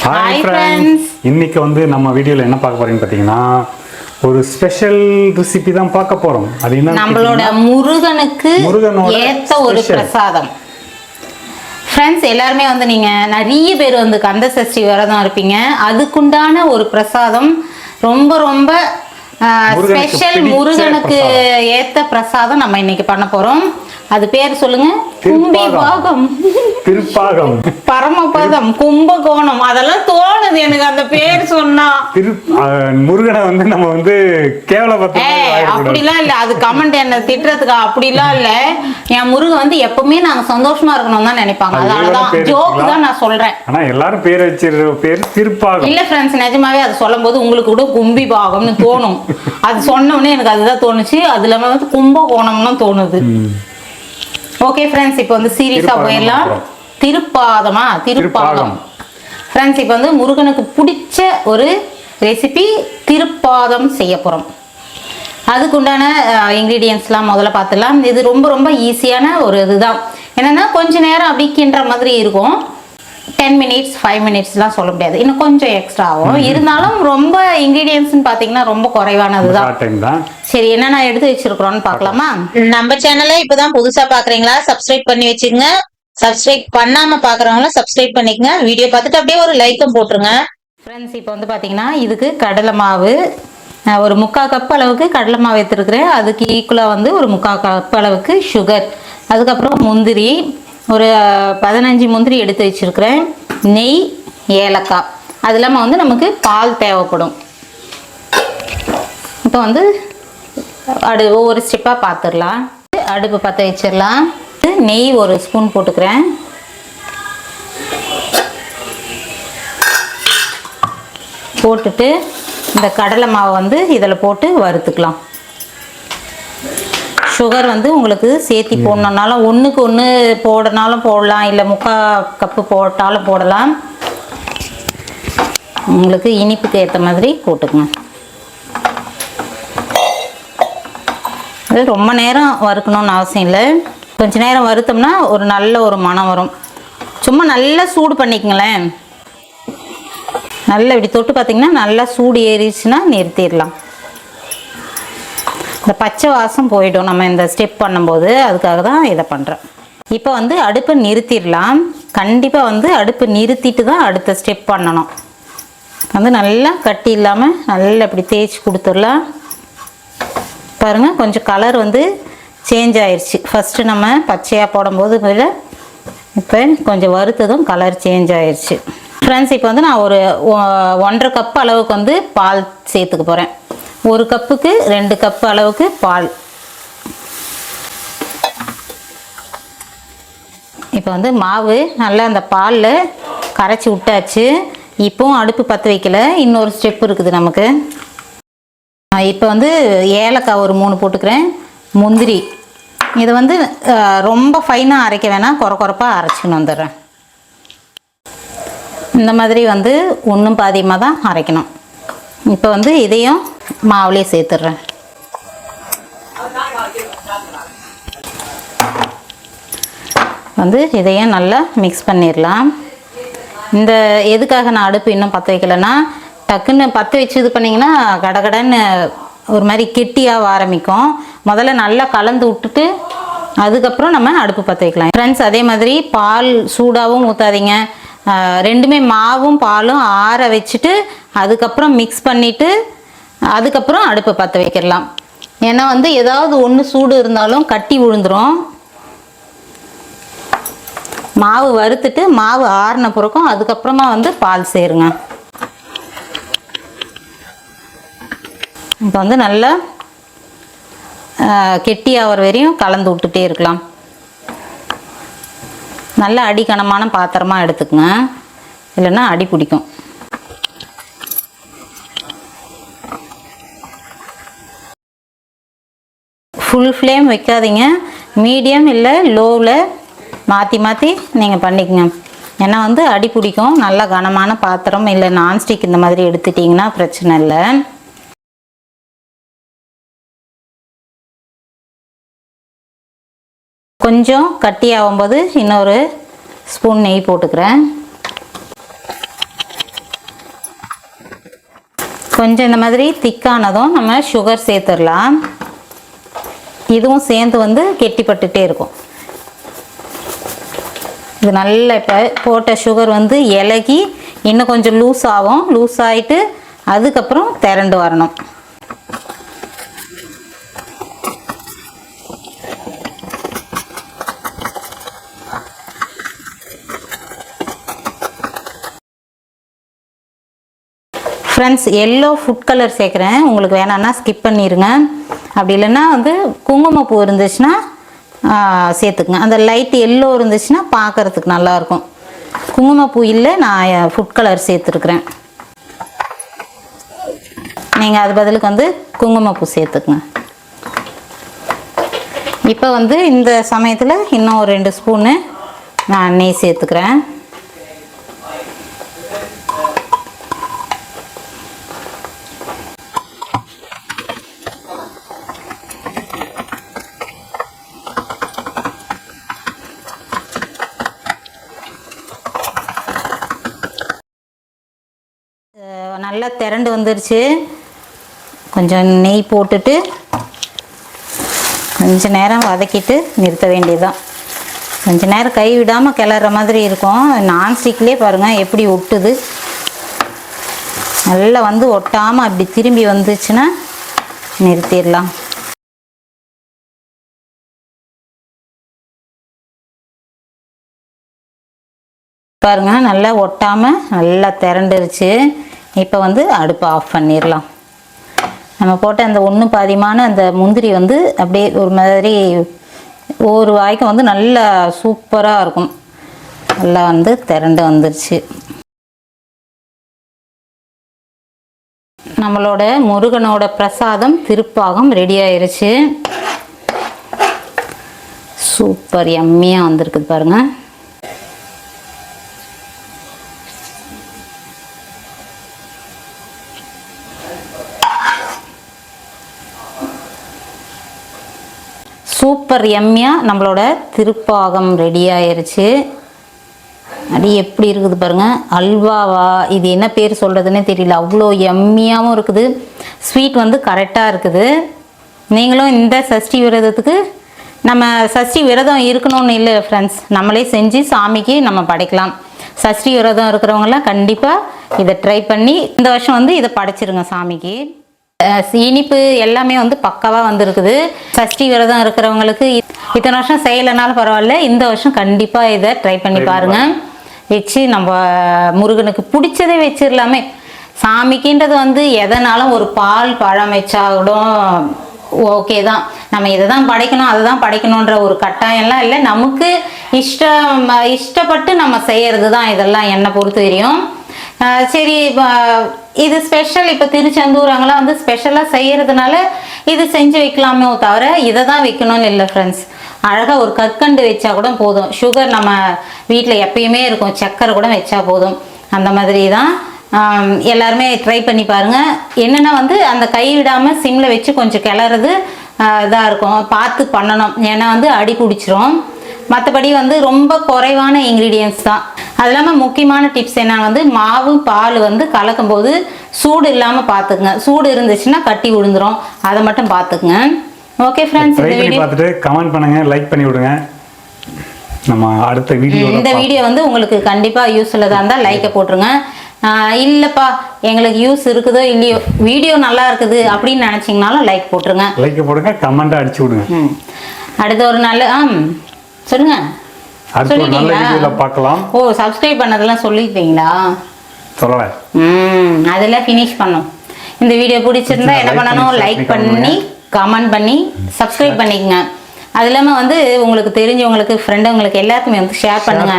Hi friends, இன்னைக்கு வந்து நம்ம வீடியோல என்ன பார்க்க போறீங்கன்னு பார்த்தீங்கன்னா ஒரு ஸ்பெஷல் ரெசிபி தான் பார்க்க போறோம். அது என்ன? நம்மளோட முருகனுக்கு ஏத்த ஒரு பிரசாதம். ஃப்ரெண்ட்ஸ், எல்லாருமே வந்து நீங்க நிறைய பேர் வந்து கந்த சஷ்டி விரதம் இருப்பீங்க. அதுக்குண்டான ஒரு பிரசாதம் ரொம்ப ரொம்ப ஸ்பெஷல், முருகனுக்கு ஏத்த பிரசாதம் நம்ம இன்னைக்கு பண்ண போறோம். அது பேர் சொல்லுங்க. கும்பிபாகம், திருப்பாகம், பரமபதம், கும்பகோணம். அதெல்லாம் தோணுது எனக்கு அந்த பேர் சொன்னா. முருகனை வந்து நம்ம வந்து கேவலப்படுத்த அப்படிலாம் இல்ல. அது கமெண்ட் என்ன திட்டுறதுக்கு அப்படிலாம் இல்ல. என் முருகன் வந்து எப்பவுமே நாங்க சந்தோஷமா இருக்கணும் தான் நினைப்பாங்க. அதனாலதான் ஜோக் தான் நான் சொல்றேன். ஆனா எல்லாரும் பேர் வச்சிருக்க பேர் திருப்பாகம் இல்ல ஃப்ரெண்ட்ஸ், நிஜமாவே அது சொல்லும் போது உங்களுக்கு கூட கும்பிபாகம்னு தோணும். அது சொன்ன உடனே எனக்கு அதுதான் தோணுச்சு. அதுல வந்து கும்பகோணம்னு தோணுது. ஓகே ஃப்ரெண்ட்ஸ், இப்போ வந்து சீரியஸா போயிடலாம். திருப்பாகம் ஃப்ரெண்ட்ஸ், இப்போ வந்து முருகனுக்கு பிடிச்ச ஒரு ரெசிபி திருப்பாதம் செய்ய போறோம். அதுக்குண்டான இன்கிரீடியன்ஸ்லாம் முதல்ல பார்த்துடலாம். இது ரொம்ப ரொம்ப ஈஸியான ஒரு இதுதான். என்னன்னா கொஞ்ச நேரம் அப்படி கிண்டுற மாதிரி இருக்கும். 10 மினிட்ஸ் 5 மினிட்ஸ்லாம் சொல்ல முடியாது, இன்னும் கொஞ்சம் எக்ஸ்ட்ரா ஆகும். இருந்தாலும் ரொம்ப இன்கிரீடியன்ஸ்னு பார்த்தீங்கன்னா ரொம்ப குறைவானதுதான். சரி, என்னென்ன எடுத்து வச்சிருக்கிறோம்னு பார்க்கலாமா? நம்ம சேனலை இப்பதான் புதுசா பாக்குறீங்களா? சப்ஸ்கிரைப் பண்ணி வச்சிருங்க. சப்ஸ்கிரைப் பண்ணாம பாக்குறவங்கள சப்ஸ்கிரைப் பண்ணிக்கங்க. வீடியோ பார்த்துட்டு அப்படியே ஒரு லைக்கும் போட்டுருங்க. ஃப்ரெண்ட்ஸ், இப்போ வந்து பார்த்தீங்கன்னா இதுக்கு கடலை மாவு ஒரு 3/4 கப் அளவுக்கு கடலை மாவு எடுத்துருக்கிறேன். அதுக்கு ஈக்குவலாக வந்து ஒரு 3/4 கப் அளவுக்கு சுகர், அதுக்கப்புறம் முந்திரி ஒரு 15 முந்திரி எடுத்து வச்சிருக்கிறேன், நெய், ஏலக்காய், அது இல்லாமல் வந்து நமக்கு பால் தேவைப்படும். இப்போ வந்து ஒவ்வொரு ஸ்டெப்பாக பார்த்துடலாம். அடுப்பு பற்ற வச்சிடலாம். நெய் ஒரு ஸ்பூன் போட்டுக்கிறேன். போட்டுட்டு இந்த கடலை மாவை வந்து இதில் போட்டு வறுத்துக்கலாம். சுகர் வந்து உங்களுக்கு சேர்த்தி போடணுன்னாலும் 1க்கு 1 போடனாலும் போடலாம், இல்லை 3/4 கப்பு போட்டாலும் போடலாம். உங்களுக்கு இனிப்புக்கு ஏற்ற மாதிரி போட்டுக்கங்க. அது ரொம்ப நேரம் வறுக்கணும்னு அவசியம் இல்லை. கொஞ்ச நேரம் வறுத்தோம்னா ஒரு நல்ல ஒரு மணம் வரும். சும்மா நல்லா சூடு பண்ணிக்கங்களேன். நல்லா இப்படி தொட்டு பார்த்தீங்கன்னா நல்லா சூடு ஏறிச்சுன்னா நிறுத்திடலாம். இந்த பச்சை வாசம் போயிடும் நம்ம இந்த ஸ்டெப் பண்ணும்போது. அதுக்காக தான் இதை பண்ணுறேன். இப்போ வந்து அடுப்பை நிறுத்திடலாம். கண்டிப்பாக வந்து அடுப்பை நிறுத்திட்டு தான் அடுத்த ஸ்டெப் பண்ணணும். வந்து நல்லா கட்டி இல்லாமல் நல்லா இப்படி தேய்ச்சி கொடுத்துடலாம். பாருங்கள், கொஞ்சம் கலர் வந்து சேஞ்ச் ஆயிடுச்சு. ஃபஸ்ட்டு நம்ம பச்சையாக போடும்போது இப்போ கொஞ்சம் வறுத்ததும் கலர் சேஞ்ச் ஆயிடுச்சு. ஃப்ரெண்ட்ஸ், இப்போ வந்து நான் ஒரு 1.5 கப் அளவுக்கு வந்து பால் சேர்த்துக்க போகிறேன். 1 கப்புக்கு 2 கப் அளவுக்கு பால். இப்போ வந்து மாவு நல்லா அந்த பாலில் கரைச்சி விட்டாச்சு. இப்போவும் அடுப்பு பற்ற வைக்கல, இன்னொரு ஸ்டெப் இருக்குது நமக்கு. இப்போ வந்து ஏலக்காய் ஒரு 3 போட்டுக்கிறேன், முந்திரி. இதை வந்து ரொம்ப ஃபைனாக அரைக்க வேணாம், குறப்பாக அரைச்சின்னு வந்துடுறேன். இந்த மாதிரி வந்து ஒன்றும் பாதியமாக தான் அரைக்கணும். இப்போ வந்து இதையும் மாவுலேயே சேர்த்துடுறேன். வந்து இதையும் நல்லா மிக்ஸ் பண்ணிடலாம். இந்த எதுக்காக நான் அடுப்பு இன்னும் பற்ற வைக்கலைன்னா, டக்குன்னு பற்ற வச்சு இது பண்ணிங்கன்னா கடகடன்னு ஒரு மாதிரி கெட்டியாக ஆரம்பிக்கும். முதல்ல நல்லா கலந்து விட்டுட்டு அதுக்கப்புறம் நம்ம அடுப்பு பற்ற வைக்கலாம். ஃப்ரெண்ட்ஸ், அதே மாதிரி பால் சூடாகவும் ஊற்றாதீங்க. ரெண்டுமே மாவும் பாலும் ஆற வச்சுட்டு அதுக்கப்புறம் மிக்ஸ் பண்ணிவிட்டு அதுக்கப்புறம் அடுப்பை பற்ற வைக்கலாம். ஏன்னா வந்து ஏதாவது ஒன்று சூடு இருந்தாலும் கட்டி விழுந்துடும். மாவு வறுத்துட்டு மாவு ஆறின பிறக்கும் அதுக்கப்புறமா வந்து பால் சேருங்க. இப்போ வந்து நல்லா கெட்டி ஆகிற வரையும் கலந்து விட்டுட்டே இருக்கலாம். நல்லா அடிக்கனமான பாத்திரமாக எடுத்துக்கங்க, இல்லைன்னா அடி பிடிக்கும். ஃபுல் ஃப்ளேம் வைக்காதீங்க, மீடியம் இல்லை லோவில் மாற்றி மாற்றி நீங்கள் பண்ணிக்கங்க. ஏன்னா வந்து அடி பிடிக்கும். நல்லா கனமான பாத்திரம் இல்லை நான்ஸ்டிக் இந்த மாதிரி எடுத்துட்டிங்கன்னா பிரச்சனை இல்லை. கொஞ்சம் கட்டி ஆகும்போது இன்னொரு ஸ்பூன் நெய் போட்டுக்கிறேன். கொஞ்சம் இந்த மாதிரி திக்கானதும் நம்ம சுகர் சேர்த்துடலாம். இதுவும் சேர்ந்து வந்து கெட்டிப்பட்டுட்டே இருக்கும். இது நல்லா இப்போ போட்ட சுகர் வந்து இலகி இன்னும் கொஞ்சம் லூஸ் ஆகும். லூஸ் ஆகிட்டு அதுக்கப்புறம் திரண்டு வரணும். ஃப்ரெண்ட்ஸ், எல்லோ ஃபுட் கலர் சேர்க்குறேன். உங்களுக்கு வேணான்னா ஸ்கிப் பண்ணிடுங்க. அப்படி இல்லைன்னா வந்து குங்குமப்பூ இருந்துச்சுன்னா சேர்த்துக்குங்க. அந்த லைட் எல்லோ இருந்துச்சுன்னா பார்க்குறதுக்கு நல்லாயிருக்கும். குங்குமப்பூ இல்லை, நான் ஃபுட் கலர் சேர்த்துருக்குறேன். நீங்கள் அது பதிலுக்கு வந்து குங்குமப்பூ சேர்த்துக்குங்க. இப்போ வந்து இந்த சமயத்தில் இன்னும் ஒரு 2 ஸ்பூனு நான் நெய் சேர்த்துக்கிறேன். நல்லா திரண்டு வந்துருச்சு. கொஞ்சம் நெய் போட்டுட்டு கொஞ்ச நேரம் வதக்கிட்டு நிறுத்த வேண்டியதுதான். கொஞ்ச நேரம் கை விடாமல் கிளற மாதிரி இருக்கும். நான்ஸ்டிக்லேயே பாருங்கள் எப்படி ஒட்டுது. நல்லா வந்து ஒட்டாமல் அப்படி திரும்பி வந்துச்சுன்னா நிறுத்திடலாம். பாருங்க, நல்லா ஒட்டாமல் நல்லா திரண்டுருச்சு. இப்போ வந்து அடுப்பை ஆஃப் பண்ணிடலாம். நம்ம போட்ட அந்த 1 பாதிமான அந்த முந்திரி வந்து அப்படியே ஒரு மாதிரி ஒரு வாய்க்கும் வந்து நல்லா சூப்பராக இருக்கும். நல்லா வந்து திரண்டு வந்துருச்சு. நம்மளோட முருகனோட பிரசாதம் திருப்பாகம் ரெடி ஆயிருச்சு. சூப்பர் யம்மியாக வந்திருக்குது பாருங்க. சூப்பர் யம்மியாக நம்மளோட திருப்பாகம் ரெடி ஆயிருச்சு. அது எப்படி இருக்குது பாருங்கள். அல்வாவா, இது என்ன பேர் சொல்கிறதுனே தெரியல. அவ்வளோ யம்மியாகவும் இருக்குது. ஸ்வீட் வந்து கரெக்டாக இருக்குது. நீங்களும் இந்த சஷ்டி விரதத்துக்கு, நம்ம சஷ்டி விரதம் இருக்கணும்னு இல்லை ஃப்ரெண்ட்ஸ், நம்மளே செஞ்சு சாமிக்கு நம்ம படைக்கலாம். சஷ்டி விரதம் இருக்கிறவங்களாம் கண்டிப்பாக இதை ட்ரை பண்ணி இந்த வருஷம் வந்து இதை படைச்சிருங்க சாமிக்கு. இனிப்பு எல்லாமே வந்து பக்காவாக வந்துருக்குது. சஷ்டி விரதம் இருக்கிறவங்களுக்கு இத்தனை வருஷம் செய்யலைனாலும் பரவாயில்ல, இந்த வருஷம் கண்டிப்பாக இதை ட்ரை பண்ணி பாருங்கள். வச்சு நம்ம முருகனுக்கு பிடிச்சதே வச்சிடலாமே. சாமிக்குன்றது வந்து எதனாலும் ஒரு பால் பழம் வச்சா கூட ஓகே தான். நம்ம இதை தான் படைக்கணும் அதை தான் படைக்கணுன்ற ஒரு கட்டாயம்லாம் இல்லை. நமக்கு இஷ்டப்பட்டு நம்ம செய்கிறது தான் இதெல்லாம் என்னை பொறுத்த வரையும். சரி, இது ஸ்பெஷல். இப்போ திருச்செந்தூர் அங்கெல்லாம் வந்து ஸ்பெஷலாக செய்கிறதுனால இது செஞ்சு வைக்கலாமே தவிர இதை தான் வைக்கணும்னு இல்லை ஃப்ரெண்ட்ஸ். அழகாக ஒரு கற்கண்டு வச்சா கூட போதும். சுகர் நம்ம வீட்டில் எப்பயுமே இருக்கும், சக்கரை கூட வச்சா போதும். அந்த மாதிரி தான் எல்லாருமே ட்ரை பண்ணி பாருங்கள். என்னென்னா வந்து அந்த கை விடாமல் சிம்மில் வச்சு கொஞ்சம் கிளறது இதாக இருக்கும். பார்த்து பண்ணணும், ஏன்னா வந்து அடி பிடிச்சிரும். மற்றபடி வந்து ரொம்ப குறைவான இன்க்ரீடியன்ஸ் தான். அது இல்லாமல் முக்கியமான டிப்ஸ் என்ன வந்து மாவு பால் வந்து கலக்கும் போது சூடு இல்லாமல் பார்த்துக்குங்க. சூடு இருந்துச்சுன்னா கட்டி விழுந்துரும், அதை மட்டும் பார்த்துக்குங்க. ஓகே ஃப்ரெண்ட்ஸ், இந்த வீடியோ பார்த்துட்டு கமெண்ட் பண்ணுங்க, லைக் பண்ணி விடுங்க. நம்ம அடுத்த வீடியோ, இந்த வீடியோ வந்து உங்களுக்கு கண்டிப்பாக யூஸ்ஃபுல்லாக இருந்தால் லைக்கை போட்டுருங்க. இல்லைப்பா எங்களுக்கு யூஸ் இருக்குதோ இல்லையோ, வீடியோ நல்லா இருக்குது அப்படின்னு நினச்சிங்கனாலும் லைக் போட்டுருங்க. லைக்கை போடுங்க, கமெண்ட்டை அடிச்சு விடுங்க. அடுத்த ஒரு நல்ல சொல்லுங்க, சொல்லிட்டீங்களா? பார்க்கலாம். ஓ, சப்ஸ்கிரைப் பண்ணதெல்லாம் சொல்லிட்டீங்களா? சொல்லல. அதெல்லாம் ஃபினிஷ் பண்ணோம். இந்த வீடியோ பிடிச்சிருந்தா என்ன பண்ணணும்? லைக் பண்ணி கமெண்ட் பண்ணி சப்ஸ்கிரைப் பண்ணிக்கங்க. அது இல்லாமல் வந்து உங்களுக்கு தெரிஞ்சவங்களுக்கு ஃப்ரெண்டுங்களுக்கு எல்லாத்துக்குமே வந்து ஷேர் பண்ணுங்க.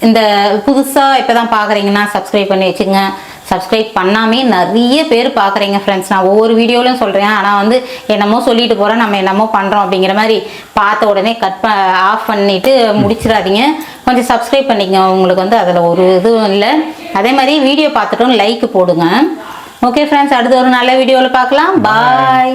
இந்த புதுசாக இப்போ தான் பார்க்குறீங்கன்னா சப்ஸ்கிரைப் பண்ணி வச்சுக்கோங்க. சப்ஸ்கிரைப் பண்ணாமே நிறைய பேர் பார்க்குறீங்க ஃப்ரெண்ட்ஸ். நான் ஒவ்வொரு வீடியோலையும் சொல்கிறேன், ஆனால் வந்து என்னமோ சொல்லிட்டு போகிறோம், நம்ம என்னமோ பண்ணுறோம் அப்படிங்கிற மாதிரி பார்த்த உடனே ஆஃப் பண்ணிவிட்டு முடிச்சிடாதீங்க. கொஞ்சம் சப்ஸ்கிரைப் பண்ணிக்கங்க. உங்களுக்கு வந்து அதில் ஒரு இதுவும் இல்லை. அதே மாதிரி வீடியோ பார்த்துட்டும் லைக் போடுங்க. ஓகே ஃப்ரெண்ட்ஸ், அடுத்த ஒரு நல்ல வீடியோவில் பார்க்கலாம். பாய்.